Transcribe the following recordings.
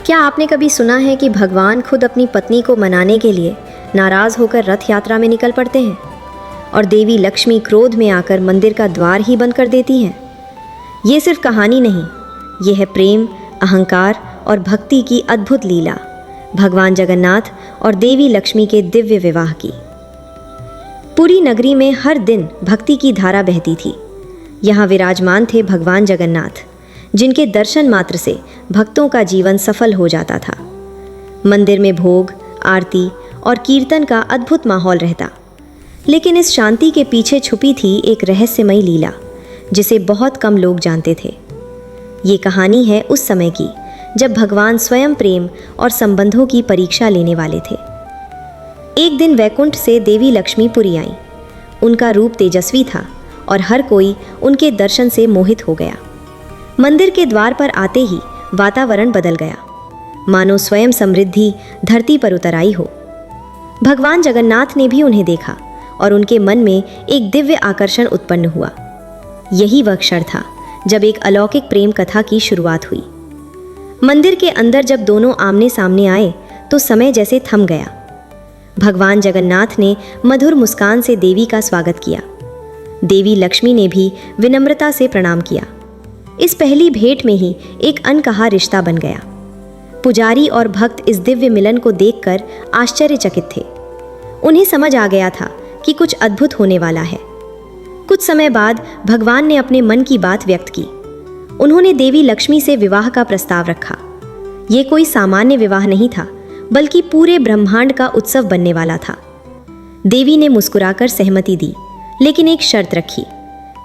क्या आपने कभी सुना है कि भगवान खुद अपनी पत्नी को मनाने के लिए नाराज होकर रथ यात्रा में निकल पड़ते हैं और देवी लक्ष्मी क्रोध में आकर मंदिर का द्वार ही बंद कर देती हैं? ये सिर्फ कहानी नहीं, ये है प्रेम, अहंकार और भक्ति की अद्भुत लीला, भगवान जगन्नाथ और देवी लक्ष्मी के दिव्य विवाह की। पुरी नगरी में हर दिन भक्ति की धारा बहती थी। यहाँ विराजमान थे भगवान जगन्नाथ, जिनके दर्शन मात्र से भक्तों का जीवन सफल हो जाता था। मंदिर में भोग, आरती और कीर्तन का अद्भुत माहौल रहता, लेकिन इस शांति के पीछे छुपी थी एक रहस्यमयी लीला, जिसे बहुत कम लोग जानते थे। ये कहानी है उस समय की जब भगवान स्वयं प्रेम और संबंधों की परीक्षा लेने वाले थे। एक दिन वैकुंठ से देवी लक्ष्मी पुरी आईं। उनका रूप तेजस्वी था और हर कोई उनके दर्शन से मोहित हो गया। मंदिर के द्वार पर आते ही वातावरण बदल गया, मानो स्वयं समृद्धि धरती पर उतर आई हो। भगवान जगन्नाथ ने भी उन्हें देखा और उनके मन में एक दिव्य आकर्षण उत्पन्न हुआ। यही वह क्षण था जब एक अलौकिक प्रेम कथा की शुरुआत हुई। मंदिर के अंदर जब दोनों आमने सामने आए तो समय जैसे थम गया। भगवान जगन्नाथ ने मधुर मुस्कान से देवी का स्वागत किया। देवी लक्ष्मी ने भी विनम्रता से प्रणाम किया। इस पहली भेंट में ही एक अनकहा रिश्ता बन गया। पुजारी और भक्त इस दिव्य मिलन को देखकर आश्चर्यचकित थे। उन्हें समझ आ गया था कि कुछ अद्भुत होने वाला है। कुछ समय बाद भगवान ने अपने मन की बात व्यक्त की। उन्होंने देवी लक्ष्मी से विवाह का प्रस्ताव रखा। ये कोई सामान्य विवाह नहीं था, बल्कि पूरे ब्रह्मांड का उत्सव बनने वाला था। देवी ने मुस्कुराकर सहमति दी, लेकिन एक शर्त रखी,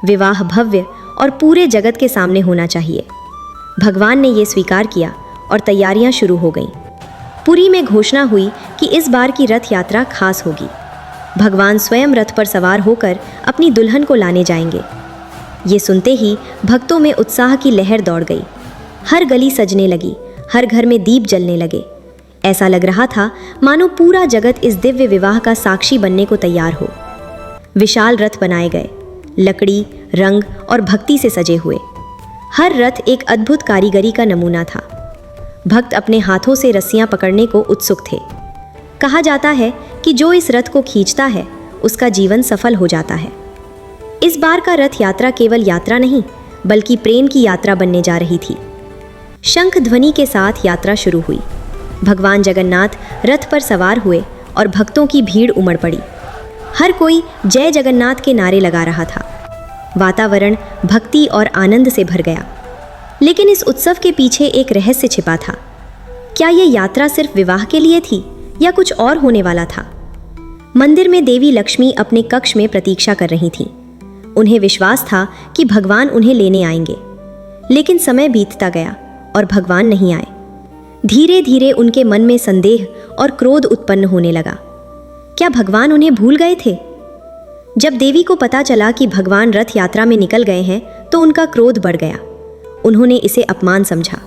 विवाह भव्य और पूरे जगत के सामने होना चाहिए। भगवान ने यह स्वीकार किया और तैयारियां शुरू हो गईं। पुरी में घोषणा हुई कि इस बार की रथ यात्रा खास होगी। भगवान स्वयं रथ पर सवार होकर अपनी दुल्हन को लाने जाएंगे। ये सुनते ही भक्तों में उत्साह की लहर दौड़ गई। हर गली सजने लगी, हर घर में दीप जलने लगे। ऐसा लग रहा था मानो पूरा जगत इस दिव्य विवाह का साक्षी बनने को तैयार हो। विशाल रथ बनाए गए, लकड़ी, रंग और भक्ति से सजे हुए। हर रथ एक अद्भुत कारीगरी का नमूना था। भक्त अपने हाथों से रस्सियां पकड़ने को उत्सुक थे। कहा जाता है कि जो इस रथ को खींचता है उसका जीवन सफल हो जाता है। इस बार का रथ यात्रा केवल यात्रा नहीं, बल्कि प्रेम की यात्रा बनने जा रही थी। शंख ध्वनि के साथ यात्रा शुरू हुई। भगवान जगन्नाथ रथ पर सवार हुए और भक्तों की भीड़ उमड़ पड़ी। हर कोई जय जगन्नाथ के नारे लगा रहा था। वातावरण भक्ति और आनंद से भर गया। लेकिन इस उत्सव के पीछे एक रहस्य छिपा था। क्या यह यात्रा सिर्फ विवाह के लिए थी या कुछ और होने वाला था? मंदिर में देवी लक्ष्मी अपने कक्ष में प्रतीक्षा कर रही थीं। उन्हें विश्वास था कि भगवान उन्हें लेने आएंगे। लेकिन समय बीतता गया और भगवान नहीं आए। धीरे धीरे उनके मन में संदेह और क्रोध उत्पन्न होने लगा। क्या भगवान उन्हें भूल गए थे? जब देवी को पता चला कि भगवान रथ यात्रा में निकल गए हैं तो उनका क्रोध बढ़ गया। उन्होंने इसे अपमान समझा।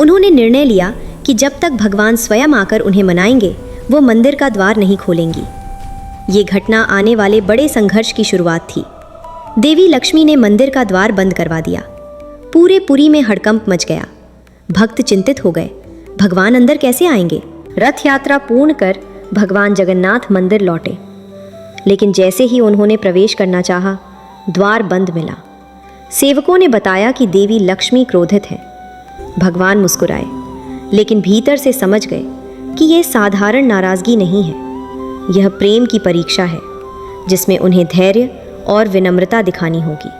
उन्होंने निर्णय लिया कि जब तक भगवान स्वयं आकर उन्हें मनाएंगे, वो मंदिर का द्वार नहीं खोलेंगी। ये घटना आने वाले बड़े संघर्ष की शुरुआत थी। देवी लक्ष्मी ने मंदिर का द्वार बंद करवा दिया। पूरे पुरी में हड़कंप मच गया। भक्त चिंतित हो गए, भगवान अंदर कैसे आएंगे? रथ यात्रा पूर्ण कर भगवान जगन्नाथ मंदिर लौटे, लेकिन जैसे ही उन्होंने प्रवेश करना चाहा, द्वार बंद मिला। सेवकों ने बताया कि देवी लक्ष्मी क्रोधित है। भगवान मुस्कुराए, लेकिन भीतर से समझ गए कि यह साधारण नाराजगी नहीं है, यह प्रेम की परीक्षा है, जिसमें उन्हें धैर्य और विनम्रता दिखानी होगी।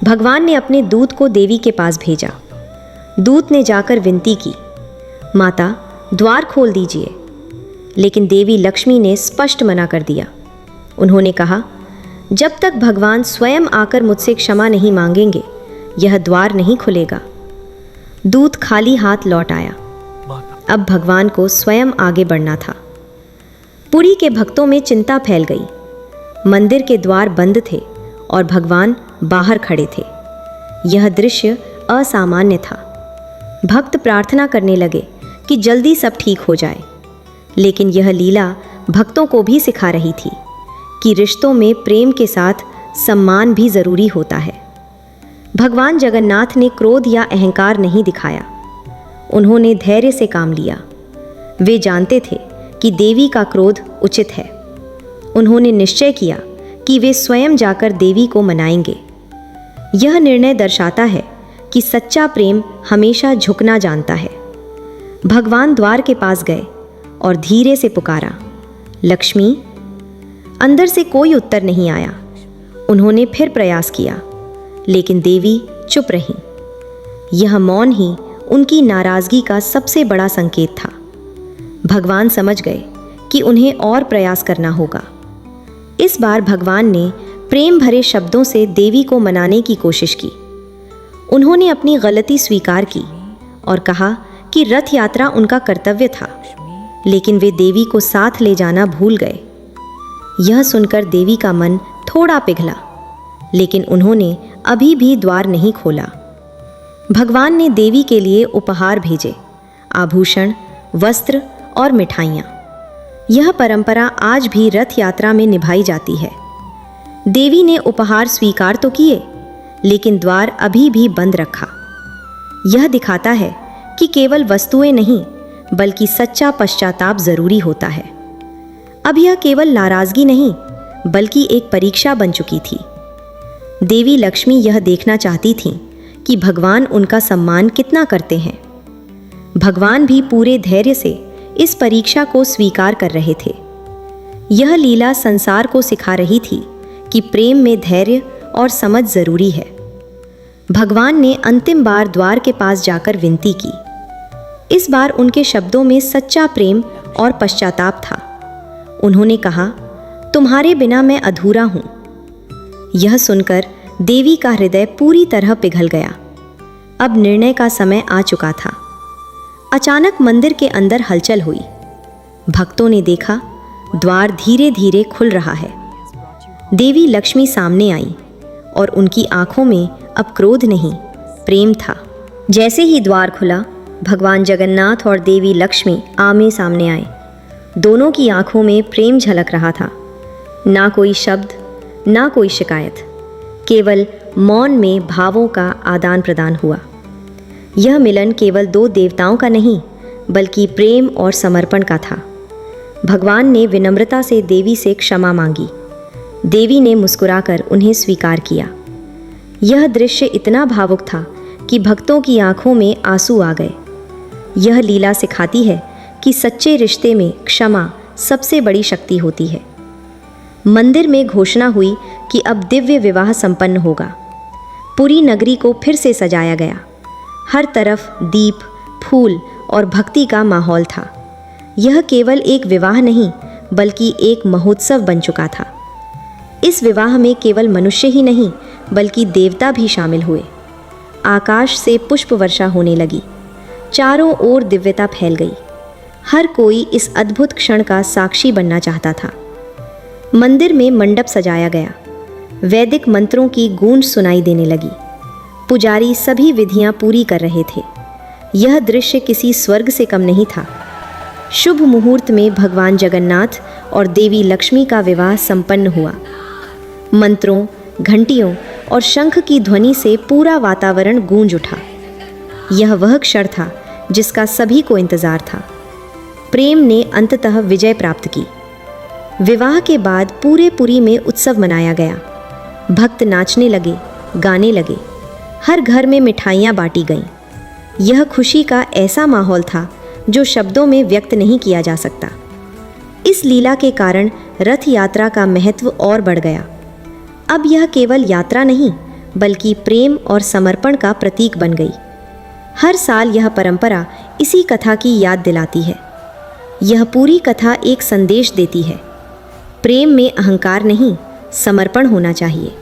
भगवान ने अपने दूत को देवी के पास भेजा। दूत ने जाकर विनती की, माता, द्वार खोल दीजिए। लेकिन देवी लक्ष्मी ने स्पष्ट मना कर दिया। उन्होंने कहा, जब तक भगवान स्वयं आकर मुझसे क्षमा नहीं मांगेंगे, यह द्वार नहीं खुलेगा। दूत खाली हाथ लौट आया। अब भगवान को स्वयं आगे बढ़ना था। पुरी के भक्तों में चिंता फैल गई। मंदिर के द्वार बंद थे और भगवान बाहर खड़े थे। यह दृश्य असामान्य था। भक्त प्रार्थना करने लगे कि जल्दी सब ठीक हो जाए। लेकिन यह लीला भक्तों को भी सिखा रही थी कि रिश्तों में प्रेम के साथ सम्मान भी जरूरी होता है। भगवान जगन्नाथ ने क्रोध या अहंकार नहीं दिखाया। उन्होंने धैर्य से काम लिया। वे जानते थे कि देवी का क्रोध उचित है। उन्होंने निश्चय किया कि वे स्वयं जाकर देवी को मनाएंगे। यह निर्णय दर्शाता है कि सच्चा प्रेम हमेशा झुकना जानता है। भगवान द्वार के पास गए और धीरे से पुकारा, लक्ष्मी। अंदर से कोई उत्तर नहीं आया। उन्होंने फिर प्रयास किया, लेकिन देवी चुप रहीं। यह मौन ही उनकी नाराजगी का सबसे बड़ा संकेत था। भगवान समझ गए कि उन्हें और प्रयास करना होगा। इस बार भगवान ने प्रेम भरे शब्दों से देवी को मनाने की कोशिश की। उन्होंने अपनी गलती स्वीकार की और कहा कि रथ यात्रा उनका कर्तव्य था, लेकिन वे देवी को साथ ले जाना भूल गए। यह सुनकर देवी का मन थोड़ा पिघला, लेकिन उन्होंने अभी भी द्वार नहीं खोला। भगवान ने देवी के लिए उपहार भेजे, आभूषण, वस्त्र और मिठाइयाँ। यह परंपरा आज भी रथ यात्रा में निभाई जाती है। देवी ने उपहार स्वीकार तो किए, लेकिन द्वार अभी भी बंद रखा। यह दिखाता है कि केवल वस्तुएं नहीं, बल्कि सच्चा पश्चाताप जरूरी होता है। अब यह केवल नाराजगी नहीं, बल्कि एक परीक्षा बन चुकी थी। देवी लक्ष्मी यह देखना चाहती थीं कि भगवान उनका सम्मान कितना करते हैं। भगवान भी पूरे धैर्य से इस परीक्षा को स्वीकार कर रहे थे। यह लीला संसार को सिखा रही थी कि प्रेम में धैर्य और समझ जरूरी है। भगवान ने अंतिम बार द्वार के पास जाकर विनती की। इस बार उनके शब्दों में सच्चा प्रेम और पश्चाताप था। उन्होंने कहा, तुम्हारे बिना मैं अधूरा हूं। यह सुनकर देवी का हृदय पूरी तरह पिघल गया। अब निर्णय का समय आ चुका था। अचानक मंदिर के अंदर हलचल हुई। भक्तों ने देखा, द्वार धीरे धीरे खुल रहा है। देवी लक्ष्मी सामने आई और उनकी आंखों में अब क्रोध नहीं, प्रेम था। जैसे ही द्वार खुला, भगवान जगन्नाथ और देवी लक्ष्मी आमने सामने आए। दोनों की आंखों में प्रेम झलक रहा था। ना कोई शब्द, ना कोई शिकायत, केवल मौन में भावों का आदान प्रदान हुआ। यह मिलन केवल दो देवताओं का नहीं, बल्कि प्रेम और समर्पण का था। भगवान ने विनम्रता से देवी से क्षमा मांगी। देवी ने मुस्कुराकर उन्हें स्वीकार किया। यह दृश्य इतना भावुक था कि भक्तों की आंखों में आंसू आ गए। यह लीला सिखाती है कि सच्चे रिश्ते में क्षमा सबसे बड़ी शक्ति होती है। मंदिर में घोषणा हुई कि अब दिव्य विवाह संपन्न होगा। पूरी नगरी को फिर से सजाया गया। हर तरफ दीप, फूल और भक्ति का माहौल था। यह केवल एक विवाह नहीं, बल्कि एक महोत्सव बन चुका था। इस विवाह में केवल मनुष्य ही नहीं, बल्कि देवता भी शामिल हुए। आकाश से पुष्प वर्षा होने लगी। चारों ओर दिव्यता फैल गई। हर कोई इस अद्भुत क्षण का साक्षी बनना चाहता था। मंदिर में मंडप सजाया गया। वैदिक मंत्रों की गूंज सुनाई देने लगी। पुजारी सभी विधियां पूरी कर रहे थे। यह दृश्य किसी स्वर्ग से कम नहीं था। शुभ मुहूर्त में भगवान जगन्नाथ और देवी लक्ष्मी का विवाह संपन्न हुआ। मंत्रों, घंटियों और शंख की ध्वनि से पूरा वातावरण गूंज उठा। यह वह क्षण था जिसका सभी को इंतजार था। प्रेम ने अंततः विजय प्राप्त की। विवाह के बाद पूरे पुरी में उत्सव मनाया गया। भक्त नाचने लगे, गाने लगे। हर घर में मिठाइयाँ बांटी गईं। यह खुशी का ऐसा माहौल था जो शब्दों में व्यक्त नहीं किया जा सकता। इस लीला के कारण रथ यात्रा का महत्व और बढ़ गया। अब यह केवल यात्रा नहीं, बल्कि प्रेम और समर्पण का प्रतीक बन गई। हर साल यह परंपरा इसी कथा की याद दिलाती है। यह पूरी कथा एक संदेश देती है। प्रेम में अहंकार नहीं, समर्पण होना चाहिए।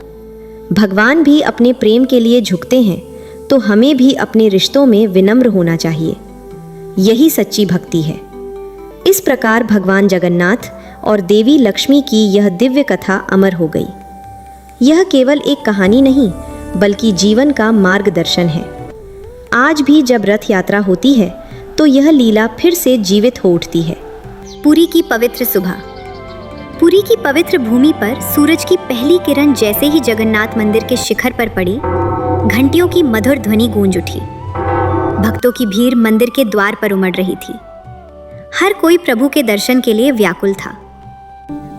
भगवान भी अपने प्रेम के लिए झुकते हैं, तो हमें भी अपने रिश्तों में विनम्र होना चाहिए। यही सच्ची भक्ति है। इस प्रकार भगवान जगन्नाथ और देवी लक्ष्मी की यह दिव्य कथा अमर हो गई। यह केवल एक कहानी नहीं, बल्कि जीवन का मार्गदर्शन है। आज भी जब रथ यात्रा होती है, तो यह लीला फिर से जीवित हो उठती है। पुरी की पवित्र सुबह। पुरी की पवित्र भूमि पर सूरज की पहली किरण जैसे ही जगन्नाथ मंदिर के शिखर पर पड़ी, घंटियों की मधुर ध्वनि गूंज उठी। भक्तों की भीड़ मंदिर के द्वार पर उमड़ रही थी। हर कोई प्रभु के दर्शन के लिए व्याकुल था।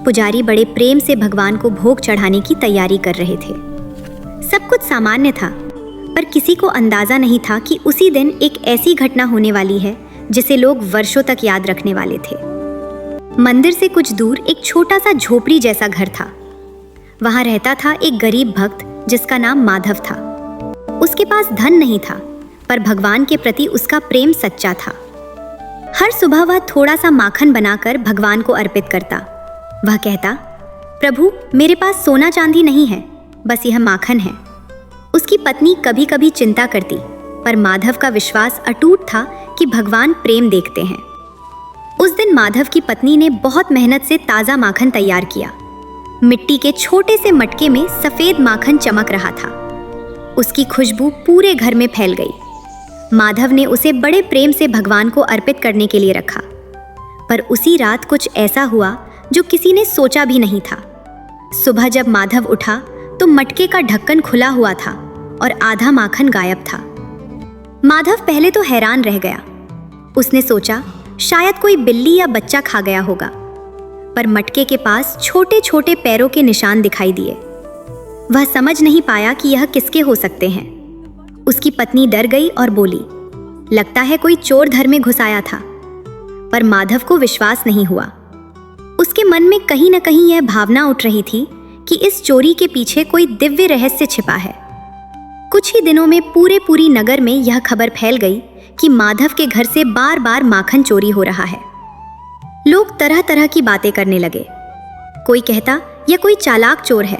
पुजारी बड़े प्रेम से भगवान को भोग चढ़ाने की तैयारी कर रहे थे। सब कुछ सामान्य था, पर किसी को अंदाजा नहीं था कि उसी दिन एक ऐसी घटना होने वाली है जिसे लोग वर्षों तक याद रखने वाले थे। मंदिर से कुछ दूर एक छोटा सा झोपड़ी जैसा घर था। वहां रहता था एक गरीब भक्त जिसका नाम माधव था। उसके पास धन नहीं था, पर भगवान के प्रति उसका प्रेम सच्चा था। हर सुबह वह थोड़ा सा माखन बनाकर भगवान को अर्पित करता। वह कहता, प्रभु मेरे पास सोना चांदी नहीं है, बस यह माखन है। उसकी पत्नी कभी कभी चिंता करती, पर माधव का विश्वास अटूट था कि भगवान प्रेम देखते हैं। उस दिन माधव की पत्नी ने बहुत मेहनत से ताज़ा माखन तैयार किया। मिट्टी के छोटे से मटके में सफ़ेद माखन चमक रहा था। उसकी खुशबू पूरे घर में फैल गई। माधव ने उसे बड़े प्रेम से भगवान को अर्पित करने के लिए रखा। पर उसी रात कुछ ऐसा हुआ जो किसी ने सोचा भी नहीं था। सुबह जब माधव उठा तो मटके का ढक्कन खुला हुआ था और आधा माखन गायब था। माधव पहले तो हैरान रह गया। उसने सोचा शायद कोई बिल्ली या बच्चा खा गया होगा, पर मटके के पास छोटे छोटे पैरों के निशान दिखाई दिए। वह समझ नहीं पाया कि यह किसके हो सकते हैं। उसकी पत्नी डर गई और बोली, लगता है कोई चोर घर में घुस आया था। पर माधव को विश्वास नहीं हुआ। उसके मन में कहीं न कहीं यह भावना उठ रही थी कि इस चोरी के पीछे कोई दिव्य रहस्य छिपा है। कुछ ही दिनों में पूरी नगर में यह खबर फैल गई कि माधव के घर से बार बार माखन चोरी हो रहा है। लोग तरह तरह की बातें करने लगे। कोई कहता यह कोई चालाक चोर है,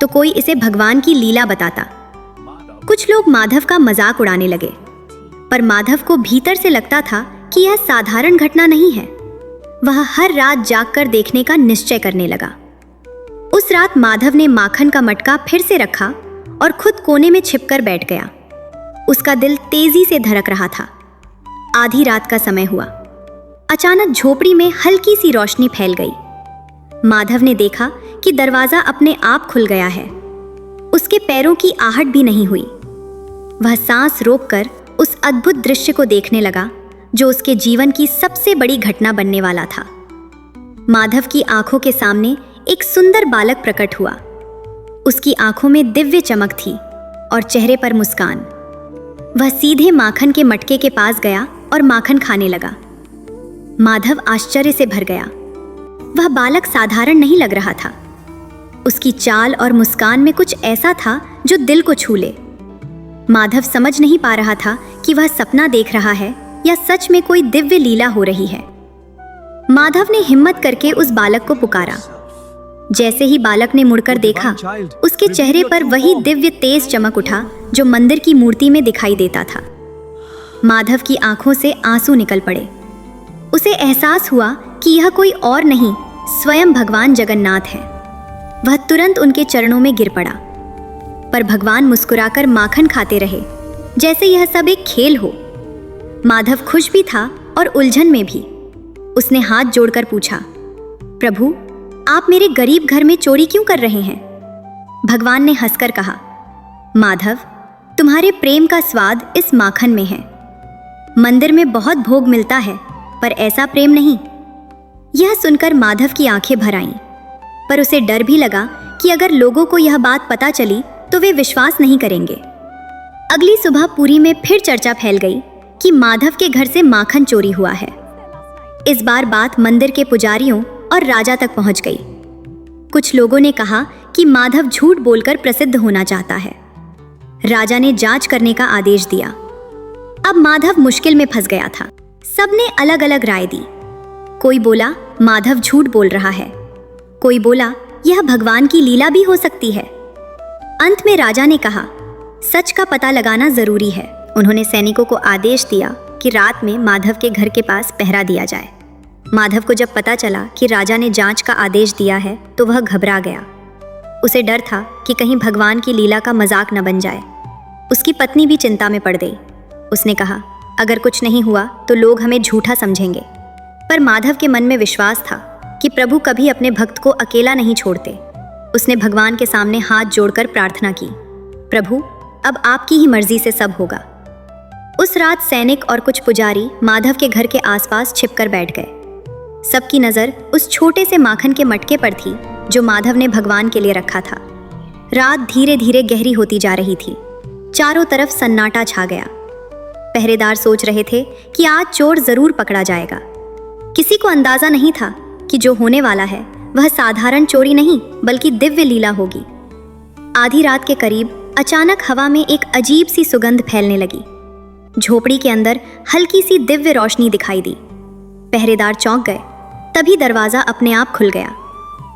तो कोई इसे भगवान की लीला बताता। कुछ लोग माधव का मजाक उड़ाने लगे, पर माधव को भीतर से लगता था कि यह साधारण घटना नहीं है। वह हर रात जागकर देखने का निश्चय करने लगा। उस रात माधव ने माखन का मटका फिर से रखा और खुद कोने में छिपकर बैठ गया। उसका दिल तेजी से धड़क रहा था। आधी रात का समय हुआ। अचानक झोपड़ी में हल्की सी रोशनी फैल गई। माधव ने देखा कि दरवाजा अपने आप खुल गया है। उसके पैरों की आहट भी नहीं हुई। वह सांस रोककर उस अद्भुत दृश्य को देखने लगा जो उसके जीवन की सबसे बड़ी घटना बनने वाला था। माधव की आंखों के सामने एक सुंदर बालक प्रकट हुआ। उसकी आंखों में दिव्य चमक थी और चेहरे पर मुस्कान। वह सीधे माखन के मटके के पास गया और माखन खाने लगा। माधव आश्चर्य से भर गया। वह बालक साधारण नहीं लग रहा था। उसकी चाल और मुस्कान में कुछ ऐसा था जो दिल को छू ले। माधव समझ नहीं पा रहा था कि वह सपना देख रहा है या सच में कोई दिव्य लीला हो रही है। माधव ने हिम्मत करके उस बालक को पुकारा। जैसे ही बालक ने मुड़कर देखा, उसके चेहरे पर वही दिव्य तेज चमक उठा जो मंदिर की मूर्ति में दिखाई देता था। माधव की आंखों से आंसू निकल पड़े। उसे एहसास हुआ कि यह कोई और नहीं, स्वयं भगवान जगन्नाथ है। वह तुरंत उनके चरणों में गिर पड़ा, पर भगवान मुस्कुराकर माखन खाते रहे, जैसे यह सब एक खेल हो। माधव खुश भी था और उलझन में भी। उसने हाथ जोड़कर पूछा, प्रभु आप मेरे गरीब घर में चोरी क्यों कर रहे हैं? भगवान ने हंसकर कहा, माधव तुम्हारे प्रेम का स्वाद इस माखन में है। मंदिर में बहुत भोग मिलता है, पर ऐसा प्रेम नहीं। यह सुनकर माधव की आंखें भर आईं, पर उसे डर भी लगा कि अगर लोगों को यह बात पता चली तो वे विश्वास नहीं करेंगे। अगली सुबह पुरी में फिर चर्चा फैल गई कि माधव के घर से माखन चोरी हुआ है। इस बार बात मंदिर के पुजारियों और राजा तक पहुंच गई। कुछ लोगों ने कहा कि माधव झूठ बोलकर प्रसिद्ध होना चाहता है। राजा ने जांच करने का आदेश दिया। अब माधव मुश्किल में फंस गया था। सबने अलग अलग राय दी। कोई बोला माधव झूठ बोल रहा है, कोई बोला यह भगवान की लीला भी हो सकती है। अंत में राजा ने कहा सच का पता लगाना जरूरी है। उन्होंने सैनिकों को आदेश दिया कि रात में माधव के घर के पास पहरा दिया जाए। माधव को जब पता चला कि राजा ने जांच का आदेश दिया है तो वह घबरा गया। उसे डर था कि कहीं भगवान की लीला का मजाक न बन जाए। उसकी पत्नी भी चिंता में पड़ गई। उसने कहा अगर कुछ नहीं हुआ तो लोग हमें झूठा समझेंगे। पर माधव के मन में विश्वास था कि प्रभु कभी अपने भक्त को अकेला नहीं छोड़ते। उसने भगवान के सामने हाथ जोड़कर प्रार्थना की, प्रभु अब आपकी ही मर्जी से सब होगा। उस रात सैनिक और कुछ पुजारी माधव के घर के आसपास छिपकर बैठ गए। सबकी नज़र उस छोटे से माखन के मटके पर थी जो माधव ने भगवान के लिए रखा था। रात धीरे धीरे गहरी होती जा रही थी। चारों तरफ सन्नाटा छा गया। पहरेदार सोच रहे थे कि आज चोर जरूर पकड़ा जाएगा। किसी को अंदाजा नहीं था कि जो होने वाला है वह साधारण चोरी नहीं बल्कि दिव्य लीला होगी। आधी रात के करीब अचानक हवा में एक अजीब सी सुगंध फैलने लगी। झोपड़ी के अंदर हल्की सी दिव्य रोशनी दिखाई दी। पहरेदार चौंक गए। तभी दरवाजा अपने आप खुल गया।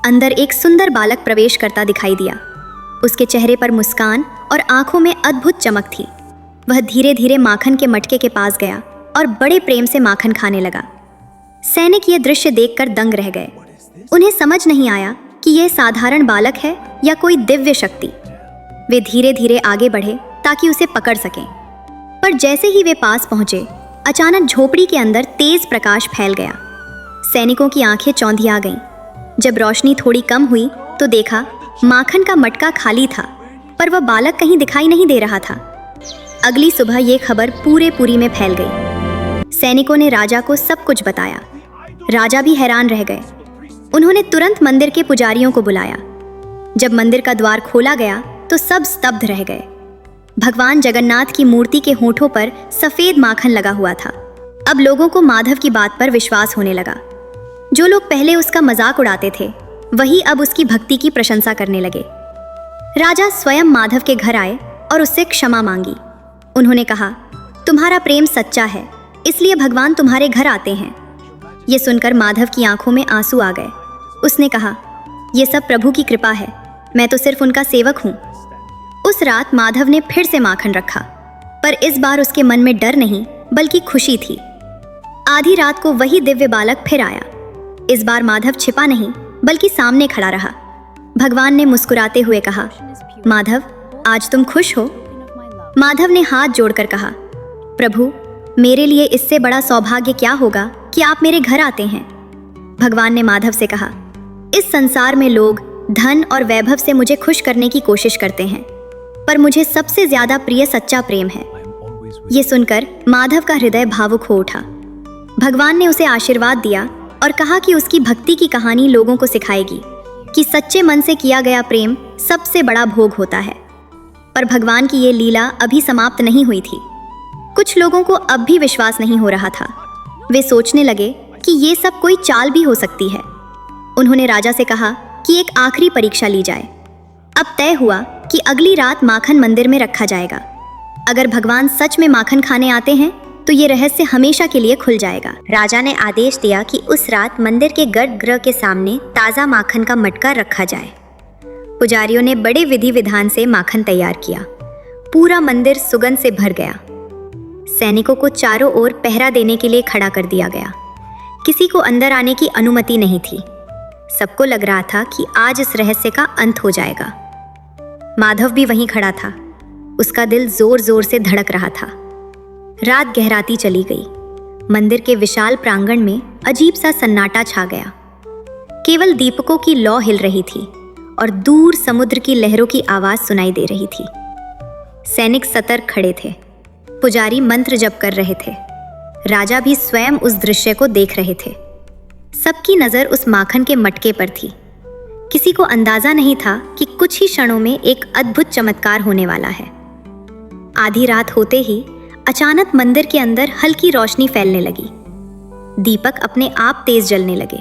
अंदर एक सुंदर बालक प्रवेश करता दिखाई दिया। उसके चेहरे पर मुस्कान और आंखों में अद्भुत चमक थी। वह धीरे धीरे माखन के मटके के पास गया और बड़े प्रेम से माखन खाने लगा। सैनिक यह दृश्य देखकर दंग रह गए। उन्हें समझ नहीं आया कि यह साधारण बालक है या कोई दिव्य शक्ति। वे धीरे धीरे आगे बढ़े ताकि उसे पकड़ सकें। पर जैसे ही वे पास पहुंचे, अचानक झोपड़ी के अंदर तेज प्रकाश फैल गया। सैनिकों की आंखें चौंधिया गईं। जब रोशनी थोड़ी कम हुई तो देखा माखन का मटका खाली था, पर वह बालक कहीं दिखाई नहीं दे रहा था। अगली सुबह ये खबर पूरे पुरी में फैल गई। सैनिकों ने राजा को सब कुछ बताया। राजा भी हैरान रह गए। उन्होंने तुरंत मंदिर के पुजारियों को बुलाया। जब मंदिर का द्वार खोला गया तो सब स्तब्ध रह गए। भगवान जगन्नाथ की मूर्ति के होठों पर सफेद माखन लगा हुआ था। अब लोगों को माधव की बात पर विश्वास होने लगा। जो लोग पहले उसका मजाक उड़ाते थे वही अब उसकी भक्ति की प्रशंसा करने लगे। राजा स्वयं माधव के घर आए और उससे क्षमा मांगी। उन्होंने कहा, तुम्हारा प्रेम सच्चा है, इसलिए भगवान तुम्हारे घर आते हैं। ये सुनकर माधव की आंखों में आंसू आ गए। उसने कहा, ये सब प्रभु की कृपा है, मैं तो सिर्फ उनका सेवक हूँ। उस रात माधव ने फिर से माखन रखा, पर इस बार उसके मन में डर नहीं बल्कि खुशी थी। आधी रात को वही दिव्य बालक फिर आया। इस बार माधव छिपा नहीं बल्कि सामने खड़ा रहा। भगवान ने मुस्कुराते हुए कहा, माधव, आज तुम खुश हो? माधव ने हाथ जोड़कर कहा, प्रभु, मेरे लिए इससे बड़ा सौभाग्य क्या होगा कि आप मेरे घर आते हैं। भगवान ने माधव से कहा, इस संसार में लोग धन और वैभव से मुझे खुश करने की कोशिश करते हैं, पर मुझे सबसे ज्यादा प्रिय सच्चा प्रेम है। ये सुनकर माधव का हृदय भावुक हो उठा। भगवान ने उसे आशीर्वाद दिया और कहा कि उसकी भक्ति की कहानी लोगों को सिखाएगी कि सच्चे मन से किया गया प्रेम सबसे बड़ा भोग होता है। पर भगवान की ये लीला अभी समाप्त नहीं हुई थी। कुछ लोगों को अब भी विश्वास नहीं हो रहा था। वे सोचने लगे कि ये सब कोई चाल भी हो सकती है। उन्होंने राजा से कहा कि एक आखिरी परीक्षा ली जाए। अब तय हुआ कि अगली रात माखन मंदिर में रखा जाएगा। अगर भगवान सच में माखन खाने आते हैं तो ये रहस्य हमेशा के लिए खुल जाएगा। राजा ने आदेश दिया कि उस रात मंदिर के गर्भगृह के सामने ताज़ा माखन का मटका रखा जाए। पुजारियों ने बड़े विधि विधान से माखन तैयार किया। पूरा मंदिर सुगंध से भर गया। सैनिकों को चारों ओर पहरा देने के लिए खड़ा कर दिया गया। किसी को अंदर आने की अनुमति नहीं थी। सबको लग रहा था कि आज इस रहस्य का अंत हो जाएगा। माधव भी वहीं खड़ा था। उसका दिल जोर जोर से धड़क रहा था। रात गहराती चली गई। मंदिर के विशाल प्रांगण में अजीब सा सन्नाटा छा गया। केवल दीपकों की लौ हिल रही थी और दूर समुद्र की लहरों की आवाज सुनाई दे रही थी। सैनिक सतर्क खड़े थे। पुजारी मंत्र जप कर रहे थे। राजा भी स्वयं उस दृश्य को देख रहे थे। सबकी नजर उस माखन के मटके पर थी। किसी को अंदाजा नहीं था कि कुछ ही क्षणों में एक अद्भुत चमत्कार होने वाला है। आधी रात होते ही अचानक मंदिर के अंदर हल्की रोशनी फैलने लगी। दीपक अपने आप तेज जलने लगे।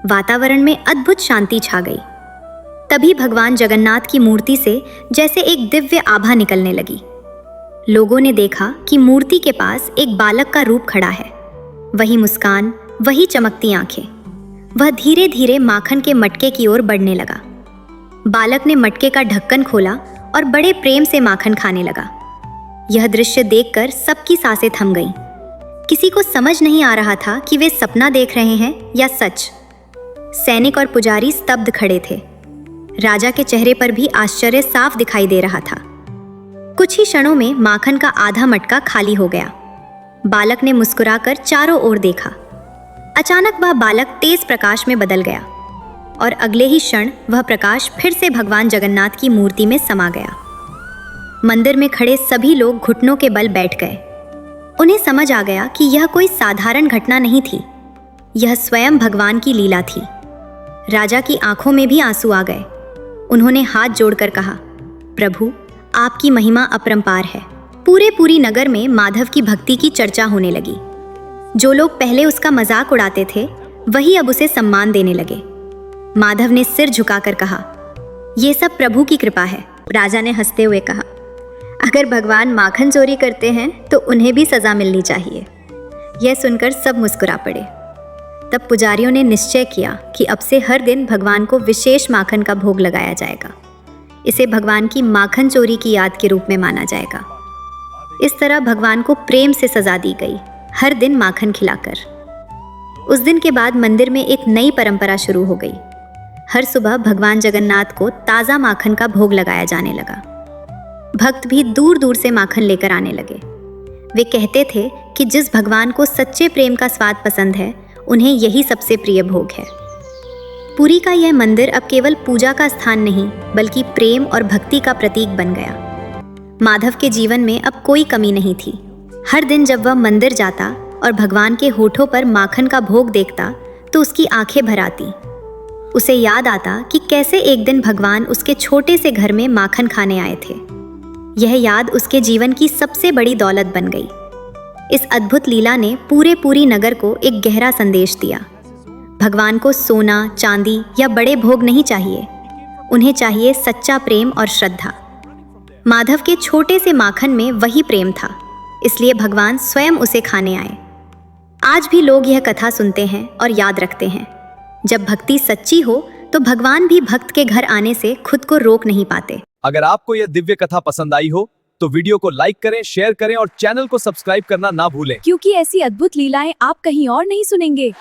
वातावरण में अद्भुत शांति छा गई। तभी भगवान जगन्नाथ की मूर्ति से जैसे एक दिव्य आभा निकलने लगी। लोगों ने देखा कि मूर्ति के पास एक बालक का रूप खड़ा है। वही मुस्कान, वही चमकती आंखें। वह धीरे धीरे माखन के मटके की ओर बढ़ने लगा। बालक ने मटके का ढक्कन खोला और बड़े प्रेम से माखन खाने लगा। यह दृश्य देखकर सबकी सांसें थम गईं। किसी को समझ नहीं आ रहा था कि वे सपना देख रहे हैं या सच। सैनिक और पुजारी स्तब्ध खड़े थे। राजा के चेहरे पर भी आश्चर्य साफ दिखाई दे रहा था। कुछ ही क्षणों में माखन का आधा मटका खाली हो गया। बालक ने मुस्कुराकर चारों ओर देखा। अचानक वह बालक तेज प्रकाश में बदल गया और अगले ही क्षण वह प्रकाश फिर से भगवान जगन्नाथ की मूर्ति में समा गया। मंदिर में खड़े सभी लोग घुटनों के बल बैठ गए। उन्हें समझ आ गया कि यह कोई साधारण घटना नहीं थी, यह स्वयं भगवान की लीला थी। राजा की आंखों में भी आंसू आ गए। उन्होंने हाथ जोड़कर कहा, प्रभु, आपकी महिमा अपरंपार है। पूरी नगर में माधव की भक्ति की चर्चा होने लगी। जो लोग पहले उसका मजाक उड़ाते थे, वही अब उसे सम्मान देने लगे। माधव ने सिर झुकाकर कहा, ये सब प्रभु की कृपा है। राजा ने हंसते हुए कहा, अगर भगवान माखन चोरी करते हैं तो उन्हें भी सजा मिलनी चाहिए। यह सुनकर सब मुस्कुरा पड़े। तब पुजारियों ने निश्चय किया कि अब से हर दिन भगवान को विशेष माखन का भोग लगाया जाएगा। इसे भगवान की माखन चोरी की याद के रूप में माना जाएगा। इस तरह भगवान को प्रेम से सजा दी गई, हर दिन माखन खिलाकर। उस दिन के बाद मंदिर में एक नई परंपरा शुरू हो गई। हर सुबह भगवान जगन्नाथ को ताज़ा माखन का भोग लगाया जाने लगा। भक्त भी दूर दूर से माखन लेकर आने लगे। वे कहते थे कि जिस भगवान को सच्चे प्रेम का स्वाद पसंद है, उन्हें यही सबसे प्रिय भोग है। पुरी का यह मंदिर अब केवल पूजा का स्थान नहीं, बल्कि प्रेम और भक्ति का प्रतीक बन गया। माधव के जीवन में अब कोई कमी नहीं थी। हर दिन जब वह मंदिर जाता और भगवान के होठों पर माखन का भोग देखता तो उसकी आंखें भर आती। उसे याद आता कि कैसे एक दिन भगवान उसके छोटे से घर में माखन खाने आए थे। यह याद उसके जीवन की सबसे बड़ी दौलत बन गई। इस अद्भुत लीला ने पूरी नगर को एक गहरा संदेश दिया। भगवान को सोना, चांदी या बड़े भोग नहीं चाहिए, उन्हें चाहिए सच्चा प्रेम और श्रद्धा। माधव के छोटे से माखन में वही प्रेम था, इसलिए भगवान स्वयं उसे खाने आए। आज भी लोग यह कथा सुनते हैं और याद रखते हैं। जब भक्ति सच्ची हो तो भगवान भी भक्त के घर आने से खुद को रोक नहीं पाते। अगर आपको यह दिव्य कथा पसंद आई हो तो वीडियो को लाइक करें, शेयर करें और चैनल को सब्सक्राइब करना ना भूलें, क्योंकि ऐसी अद्भुत लीलाएं आप कहीं और नहीं सुनेंगे।